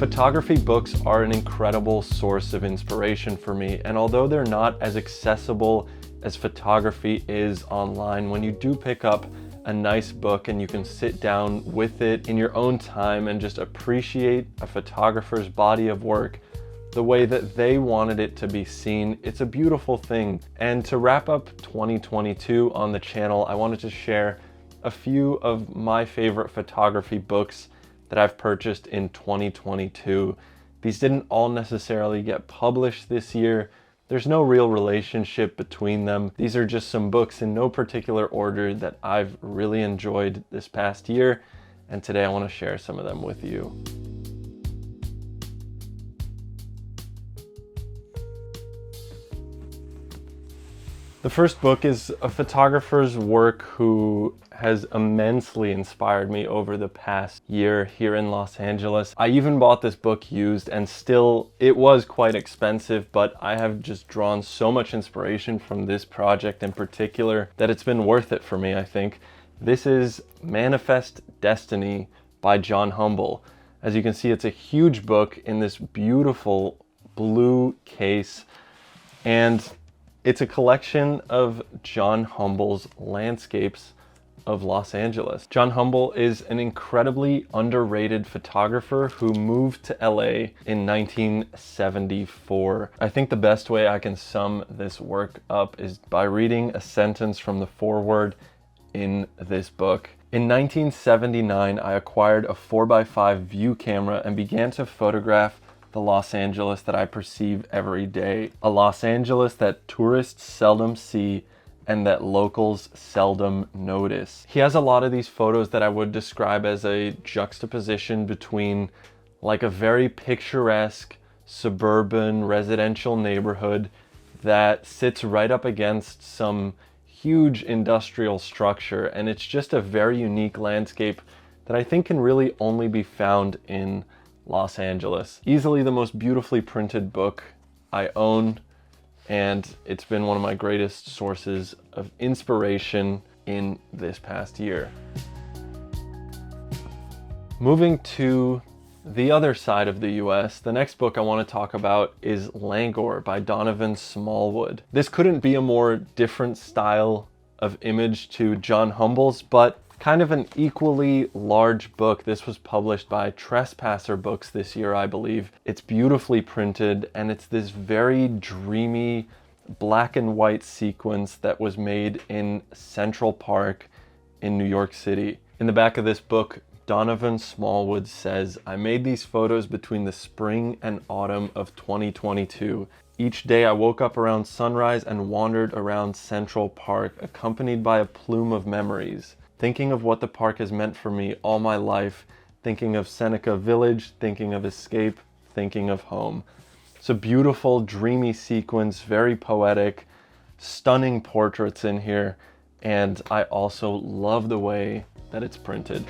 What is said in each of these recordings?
Photography books are an incredible source of inspiration for me, and although they're not as accessible as photography is online, when you do pick up a nice book and you can sit down with it in your own time and just appreciate a photographer's body of work the way that they wanted it to be seen, it's a beautiful thing. And to wrap up 2022 on the channel, I wanted to share a few of my favorite photography books that I've purchased in 2022. These didn't all necessarily get published this year. There's no real relationship between them. These are just some books in no particular order that I've really enjoyed this past year, and today I want to share some of them with you. The first book is a photographer's work who has immensely inspired me over the past year here in Los Angeles. I even bought this book used, and still it was quite expensive, but I have just drawn so much inspiration from this project in particular that it's been worth it for me, I think. This is Manifest Destiny by John Humble. As you can see, it's a huge book in this beautiful blue case, and it's a collection of John Humble's landscapes of Los Angeles. John Humble is an incredibly underrated photographer who moved to LA in 1974. I think the best way I can sum this work up is by reading a sentence from the foreword in this book. In 1979, I acquired a 4x5 view camera and began to photograph the Los Angeles that I perceive every day. A Los Angeles that tourists seldom see and that locals seldom notice. He has a lot of these photos that I would describe as a juxtaposition between like a very picturesque suburban residential neighborhood that sits right up against some huge industrial structure, and it's just a very unique landscape that I think can really only be found in Los Angeles. Easily the most beautifully printed book I own, and it's been one of my greatest sources of inspiration in this past year. Moving to the other side of the US, the next book I want to talk about is Langor by Donovan Smallwood. This couldn't be a more different style of image to John Humble's, but kind of an equally large book. This was published by Trespasser Books this year, I believe. It's beautifully printed, and it's this very dreamy black and white sequence that was made in Central Park in New York City. In the back of this book, Donovan Smallwood says, "I made these photos between the spring and autumn of 2022. Each day I woke up around sunrise and wandered around Central Park, accompanied by a plume of memories. Thinking of what the park has meant for me all my life, thinking of Seneca Village, thinking of escape, thinking of home." It's a beautiful, dreamy sequence, very poetic, stunning portraits in here, and I also love the way that it's printed.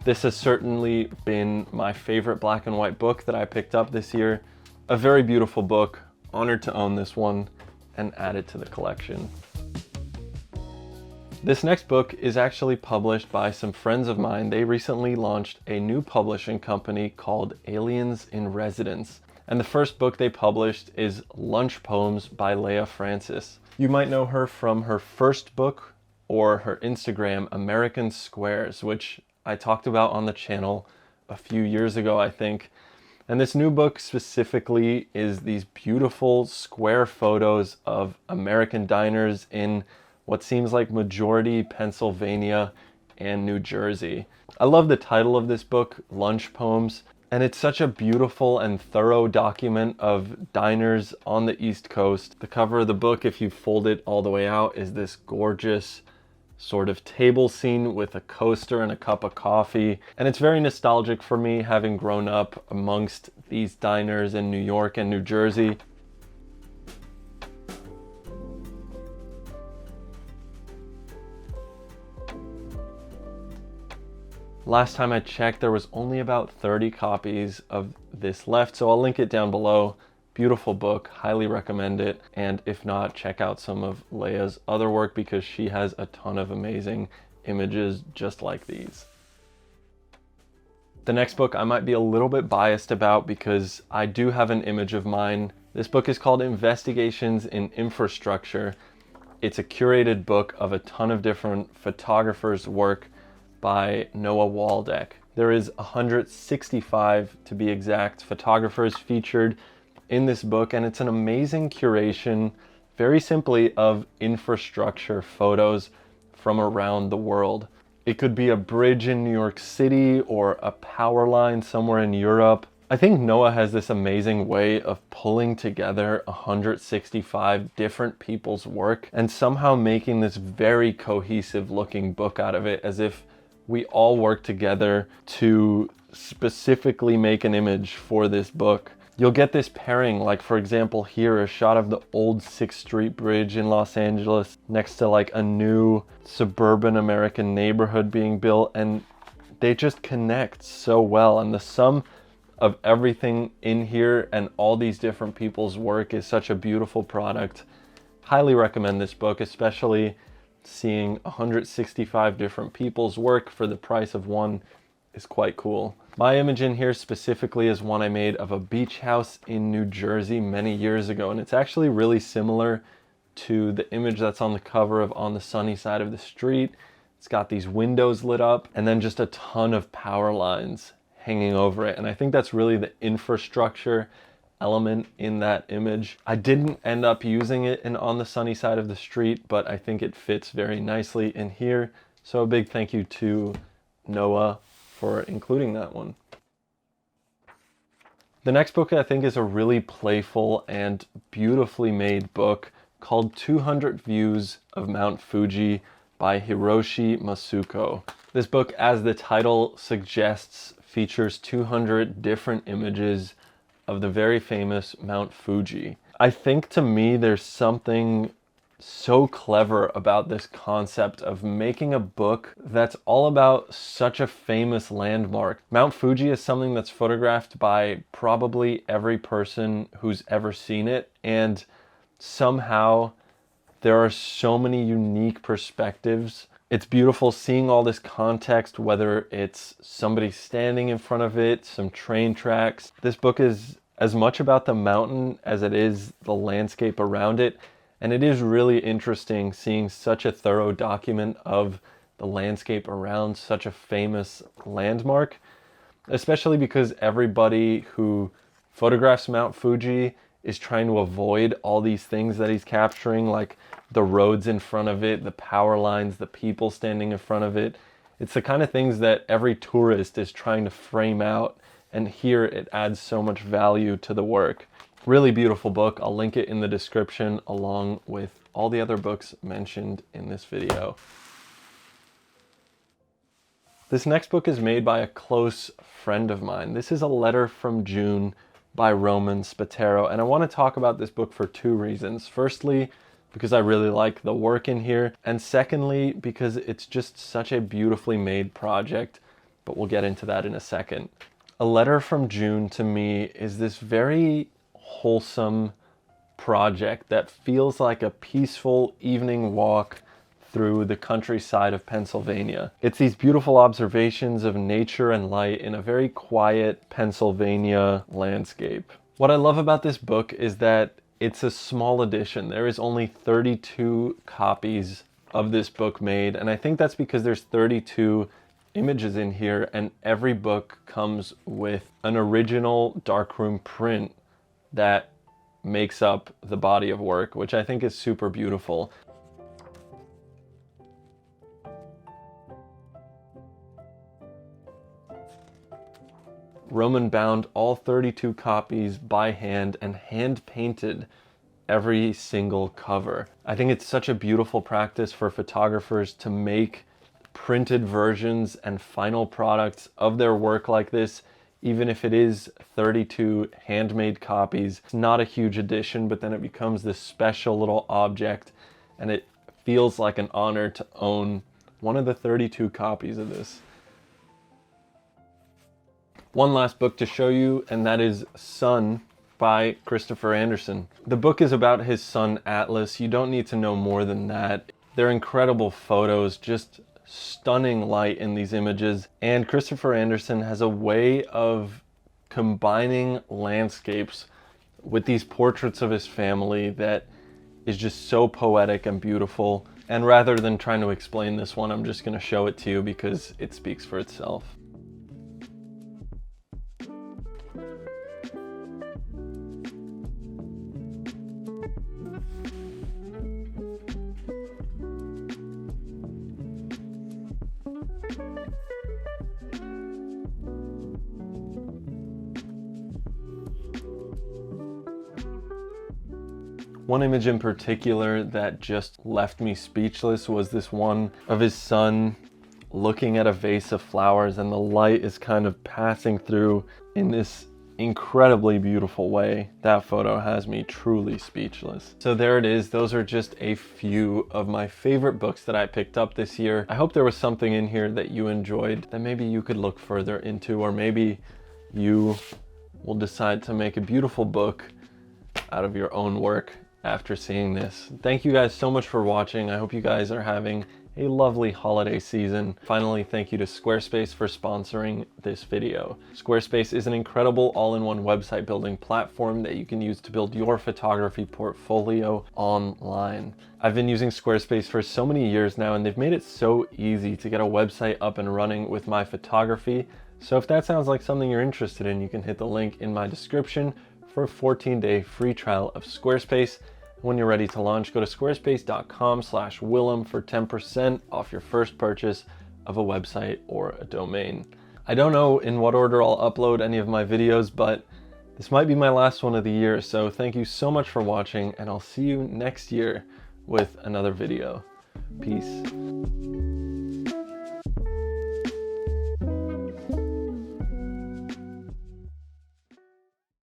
This has certainly been my favorite black and white book that I picked up this year. A very beautiful book, honored to own this one and add it to the collection. This next book is actually published by some friends of mine. They recently launched a new publishing company called Aliens in Residence. And the first book they published is Lunch Poems by Leia Francis. You might know her from her first book or her Instagram, American Squares, which I talked about on the channel a few years ago, I think. And this new book specifically is these beautiful square photos of American diners in what seems like majority Pennsylvania and New Jersey. I love the title of this book, Lunch Poems, and it's such a beautiful and thorough document of diners on the East Coast. The cover of the book, if you fold it all the way out, is this gorgeous sort of table scene with a coaster and a cup of coffee. And it's very nostalgic for me, having grown up amongst these diners in New York and New Jersey. Last time I checked, there was only about 30 copies of this left, so I'll link it down below. Beautiful book, highly recommend it. And if not, check out some of Leia's other work because she has a ton of amazing images just like these. The next book I might be a little bit biased about because I do have an image of mine. This book is called Investigations in Infrastructure. It's a curated book of a ton of different photographers' work by Noah Waldeck. There is 165, to be exact, photographers featured in this book, and it's an amazing curation, very simply, of infrastructure photos from around the world. It could be a bridge in New York City or a power line somewhere in Europe. I think Noah has this amazing way of pulling together 165 different people's work and somehow making this very cohesive looking book out of it, as if we all work together to specifically make an image for this book. You'll get this pairing, like for example here, a shot of the old 6th Street Bridge in Los Angeles next to like a new suburban American neighborhood being built, and they just connect so well. And the sum of everything in here and all these different people's work is such a beautiful product. Highly recommend this book, especially seeing 165 different people's work for the price of one is quite cool. My image in here specifically is one I made of a beach house in New Jersey many years ago, and it's actually really similar to the image that's on the cover of On the Sunny Side of the Street. It's got these windows lit up and then just a ton of power lines hanging over it, and I think that's really the infrastructure element in that image. I didn't end up using it in On the Sunny Side of the Street, but I think it fits very nicely in here, so a big thank you to Noah for including that one. The next book I think is a really playful and beautifully made book called 200 Views of Mount Fuji by Hiroshi Masuko. This book, as the title suggests, features 200 different images of the very famous Mount Fuji. I think to me there's something so clever about this concept of making a book that's all about such a famous landmark. Mount Fuji is something that's photographed by probably every person who's ever seen it, and somehow there are so many unique perspectives. It's beautiful seeing all this context, whether it's somebody standing in front of it, some train tracks. This book is as much about the mountain as it is the landscape around it. And it is really interesting seeing such a thorough document of the landscape around such a famous landmark, especially because everybody who photographs Mount Fuji is trying to avoid all these things that he's capturing, like the roads in front of it, the power lines, the people standing in front of it. It's the kind of things that every tourist is trying to frame out, and here it adds so much value to the work. Really beautiful book. I'll link it in the description along with all the other books mentioned in this video. This next book is made by a close friend of mine. This is A Letter from June by Roman Spataro, and I want to talk about this book for two reasons. Firstly, because I really like the work in here, and secondly, because it's just such a beautifully made project, but we'll get into that in a second. A Letter from June to me is this very wholesome project that feels like a peaceful evening walk through the countryside of Pennsylvania. It's these beautiful observations of nature and light in a very quiet Pennsylvania landscape. What I love about this book is that it's a small edition. There is only 32 copies of this book made, and I think that's because there's 32 images in here, and every book comes with an original darkroom print that makes up the body of work, which I think is super beautiful. Roman bound all 32 copies by hand and hand painted every single cover. I think it's such a beautiful practice for photographers to make printed versions and final products of their work like this, even if it is 32 handmade copies. It's not a huge edition, but then it becomes this special little object, and it feels like an honor to own one of the 32 copies of this. One last book to show you, and that is Sun by Christopher Anderson. The book is about his son Atlas. You don't need to know more than that. They're incredible photos, just stunning light in these images. And Christopher Anderson has a way of combining landscapes with these portraits of his family that is just so poetic and beautiful. And rather than trying to explain this one, I'm just going to show it to you because it speaks for itself. One image in particular that just left me speechless was this one of his son looking at a vase of flowers, and the light is kind of passing through in this incredibly beautiful way. That photo has me truly speechless. So there it is. Those are just a few of my favorite books that I picked up this year. I hope there was something in here that you enjoyed that maybe you could look further into, or maybe you will decide to make a beautiful book out of your own work after seeing this. Thank you guys so much for watching. I hope you guys are having a lovely holiday season. Finally, thank you to Squarespace for sponsoring this video. Squarespace is an incredible all-in-one website building platform that you can use to build your photography portfolio online. I've been using Squarespace for so many years now, and they've made it so easy to get a website up and running with my photography. So if that sounds like something you're interested in, you can hit the link in my description for a 14-day free trial of Squarespace. When you're ready to launch, go to squarespace.com/Willem for 10% off your first purchase of a website or a domain. I don't know in what order I'll upload any of my videos, but this might be my last one of the year, so thank you so much for watching, and I'll see you next year with another video. Peace.